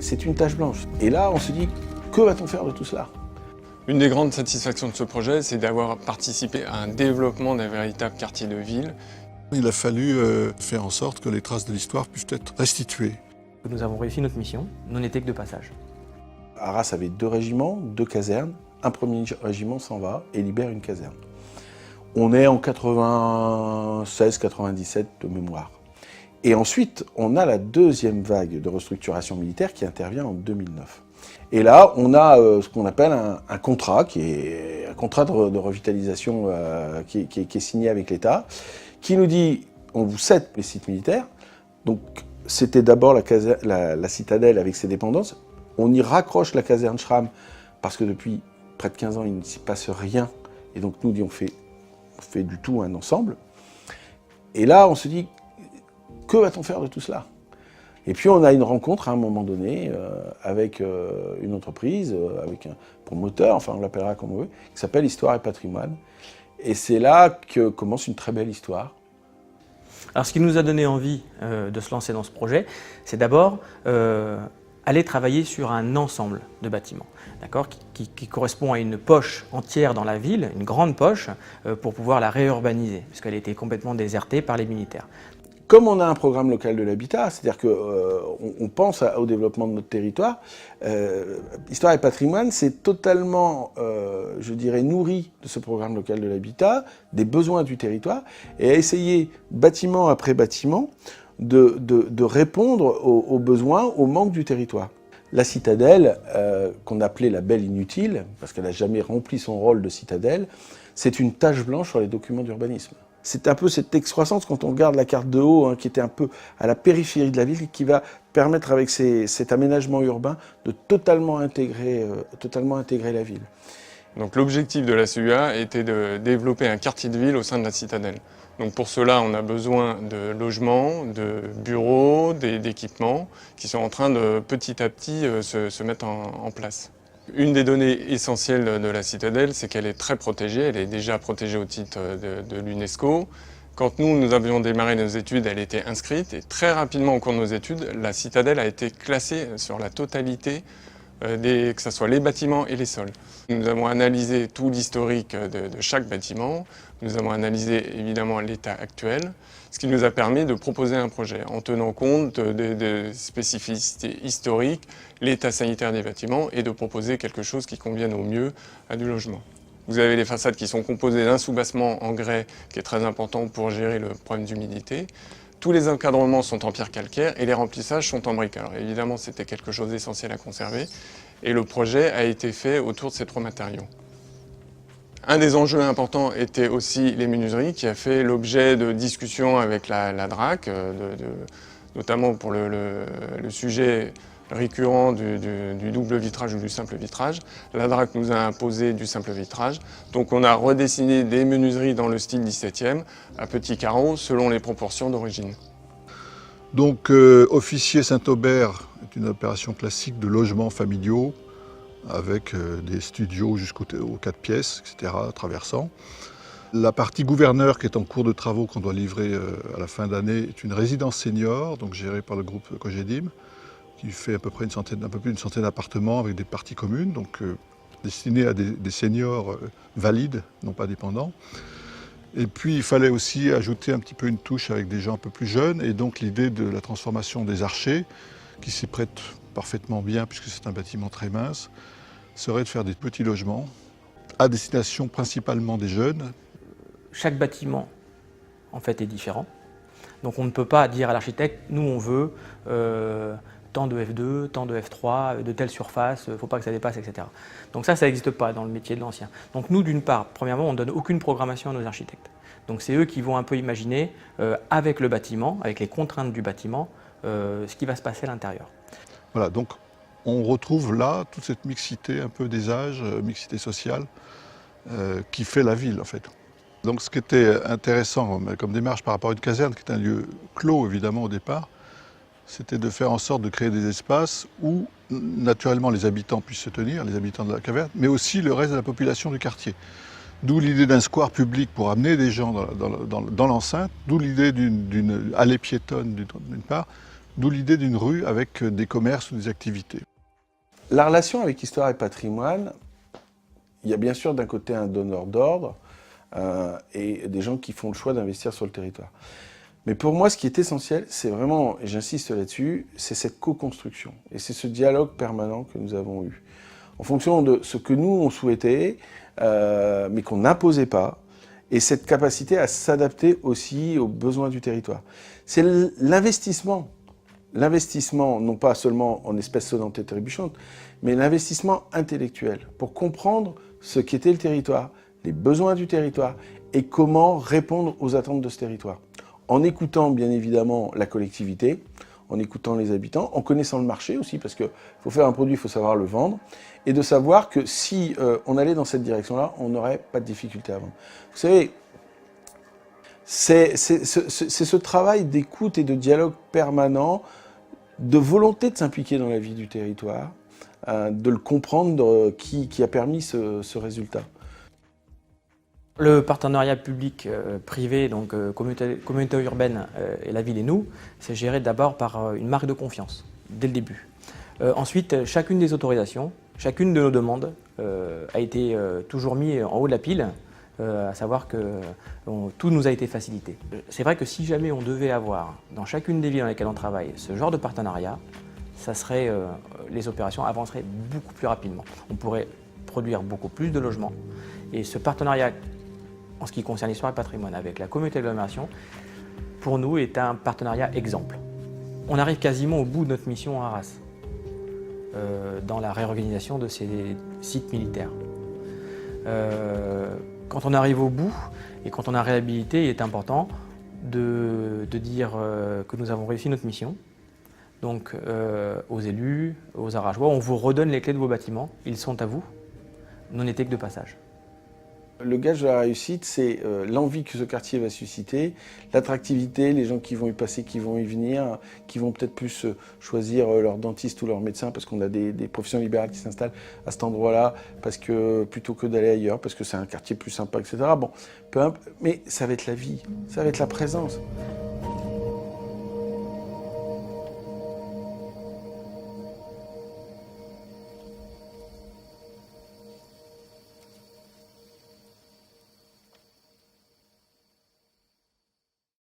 c'est une tache blanche. Et là, on se dit, que va-t-on faire de tout cela ? Une des grandes satisfactions de ce projet, c'est d'avoir participé à un développement d'un véritable quartier de ville. Il a fallu faire en sorte que les traces de l'histoire puissent être restituées. Nous avons réussi notre mission, nous n'étions que de passage. Arras avait 2 régiments, 2 casernes. Un premier régiment s'en va et libère une caserne. On est en 96-97 de mémoire. Et ensuite, on a la 2e vague de restructuration militaire qui intervient en 2009. Et là, on a ce qu'on appelle un contrat, qui est un contrat de revitalisation qui est signé avec l'État, qui nous dit, on vous cède les sites militaires. Donc, c'était d'abord la citadelle avec ses dépendances. On y raccroche la caserne Schramm, parce que depuis près de 15 ans, il ne s'y passe rien. Et donc, nous, on fait du tout un ensemble. Et là, on se dit, que va-t-on faire de tout cela ? Et puis on a une rencontre à un moment donné avec une entreprise, avec un promoteur, enfin on l'appellera comme on veut, qui s'appelle Histoire et Patrimoine. Et c'est là que commence une très belle histoire. Alors ce qui nous a donné envie de se lancer dans ce projet, c'est d'abord aller travailler sur un ensemble de bâtiments, d'accord, qui correspond à une poche entière dans la ville, une grande poche, pour pouvoir la réurbaniser, puisqu'elle était complètement désertée par les militaires. Comme on a un programme local de l'habitat, c'est-à-dire qu'on pense au développement de notre territoire, Histoire et Patrimoine s'est totalement, je dirais, nourri de ce programme local de l'habitat, des besoins du territoire, et a essayé, bâtiment après bâtiment, de répondre aux besoins, aux manques du territoire. La citadelle, qu'on appelait la belle inutile, parce qu'elle n'a jamais rempli son rôle de citadelle, c'est une tache blanche sur les documents d'urbanisme. C'est un peu cette excroissance, quand on regarde la carte de haut, hein, qui était un peu à la périphérie de la ville, qui va permettre, avec cet aménagement urbain, de totalement intégrer la ville. Donc l'objectif de la CUA était de développer un quartier de ville au sein de la citadelle. Donc pour cela, on a besoin de logements, de bureaux, d'équipements qui sont en train de petit à petit se mettre en place. Une des données essentielles de la citadelle, c'est qu'elle est très protégée. Elle est déjà protégée au titre de l'UNESCO. Quand nous avions démarré nos études, elle était inscrite. Et très rapidement, au cours de nos études, la citadelle a été classée sur la totalité, que ce soit les bâtiments et les sols. Nous avons analysé tout l'historique de chaque bâtiment. Nous avons analysé évidemment l'état actuel, ce qui nous a permis de proposer un projet en tenant compte des spécificités historiques, l'état sanitaire des bâtiments et de proposer quelque chose qui convienne au mieux à du logement. Vous avez les façades qui sont composées d'un soubassement en grès qui est très important pour gérer le problème d'humidité. Tous les encadrements sont en pierre calcaire et les remplissages sont en briques. Alors évidemment, c'était quelque chose d'essentiel à conserver et le projet a été fait autour de ces 3 matériaux. Un des enjeux importants était aussi les menuiseries, qui a fait l'objet de discussions avec la DRAC, notamment pour le sujet récurrent du double vitrage ou du simple vitrage. La DRAC nous a imposé du simple vitrage, donc on a redessiné des menuiseries dans le style 17e, à petits carreaux, selon les proportions d'origine. Donc Officier Saint-Aubert est une opération classique de logements familiaux, avec des studios jusqu'aux 4 pièces, etc., traversant. La partie gouverneur qui est en cours de travaux qu'on doit livrer à la fin d'année est une résidence senior, donc gérée par le groupe Cogedim, qui fait à peu près un peu plus d'une centaine d'appartements avec des parties communes, donc destinés à des seniors valides, non pas dépendants. Et puis il fallait aussi ajouter un petit peu une touche avec des gens un peu plus jeunes, et donc l'idée de la transformation des archers, qui s'y prête parfaitement bien puisque c'est un bâtiment très mince, serait de faire des petits logements à destination principalement des jeunes. Chaque bâtiment, en fait, est différent. Donc on ne peut pas dire à l'architecte, nous on veut tant de F2, tant de F3, de telle surface, il ne faut pas que ça dépasse, etc. Donc ça n'existe pas dans le métier de l'ancien. Donc nous, d'une part, premièrement, on ne donne aucune programmation à nos architectes. Donc c'est eux qui vont un peu imaginer, avec le bâtiment, avec les contraintes du bâtiment, ce qui va se passer à l'intérieur. Voilà, donc on retrouve là toute cette mixité un peu des âges, mixité sociale, qui fait la ville en fait. Donc ce qui était intéressant comme démarche par rapport à une caserne, qui est un lieu clos évidemment au départ, c'était de faire en sorte de créer des espaces où naturellement les habitants puissent se tenir, les habitants de la caverne, mais aussi le reste de la population du quartier. D'où l'idée d'un square public pour amener des gens dans l'enceinte, d'où l'idée d'une allée piétonne d'une part, D'où l'idée d'une rue avec des commerces ou des activités. La relation avec Histoire et Patrimoine, il y a bien sûr d'un côté un donneur d'ordre et des gens qui font le choix d'investir sur le territoire. Mais pour moi, ce qui est essentiel, c'est vraiment, et j'insiste là-dessus, c'est cette co-construction. Et c'est ce dialogue permanent que nous avons eu. En fonction de ce que nous, on souhaitait, mais qu'on n'imposait pas, et cette capacité à s'adapter aussi aux besoins du territoire. C'est l'investissement. L'investissement, non pas seulement en espèces sonnantes et trébuchantes, mais l'investissement intellectuel, pour comprendre ce qu'était le territoire, les besoins du territoire, et comment répondre aux attentes de ce territoire. En écoutant bien évidemment la collectivité, en écoutant les habitants, en connaissant le marché aussi, parce qu'il faut faire un produit, il faut savoir le vendre, et de savoir que si on allait dans cette direction-là, on n'aurait pas de difficulté à vendre. Vous savez, c'est ce travail d'écoute et de dialogue permanent, de volonté de s'impliquer dans la vie du territoire, de le comprendre, qui a permis ce résultat. Le partenariat public-privé, donc communauté urbaine et la ville et nous, c'est géré d'abord par une marque de confiance, dès le début. Ensuite, chacune des autorisations, chacune de nos demandes a été toujours mis en haut de la pile, à savoir que tout nous a été facilité. C'est vrai que si jamais on devait avoir, dans chacune des villes dans lesquelles on travaille, ce genre de partenariat, ça serait, les opérations avanceraient beaucoup plus rapidement. On pourrait produire beaucoup plus de logements. Et ce partenariat, en ce qui concerne l'histoire et le patrimoine, avec la communauté d'agglomération, pour nous, est un partenariat exemple. On arrive quasiment au bout de notre mission à Arras, dans la réorganisation de ces sites militaires. Quand on arrive au bout et quand on a réhabilité, il est important de dire que nous avons réussi notre mission. Donc aux élus, aux Arageois, on vous redonne les clés de vos bâtiments, ils sont à vous, n'en était que de passage. Le gage de la réussite, c'est l'envie que ce quartier va susciter, l'attractivité, les gens qui vont y passer, qui vont y venir, qui vont peut-être plus choisir leur dentiste ou leur médecin parce qu'on a des professions libérales qui s'installent à cet endroit-là, parce que plutôt que d'aller ailleurs, parce que c'est un quartier plus sympa, etc. Bon, mais ça va être la vie, ça va être la présence.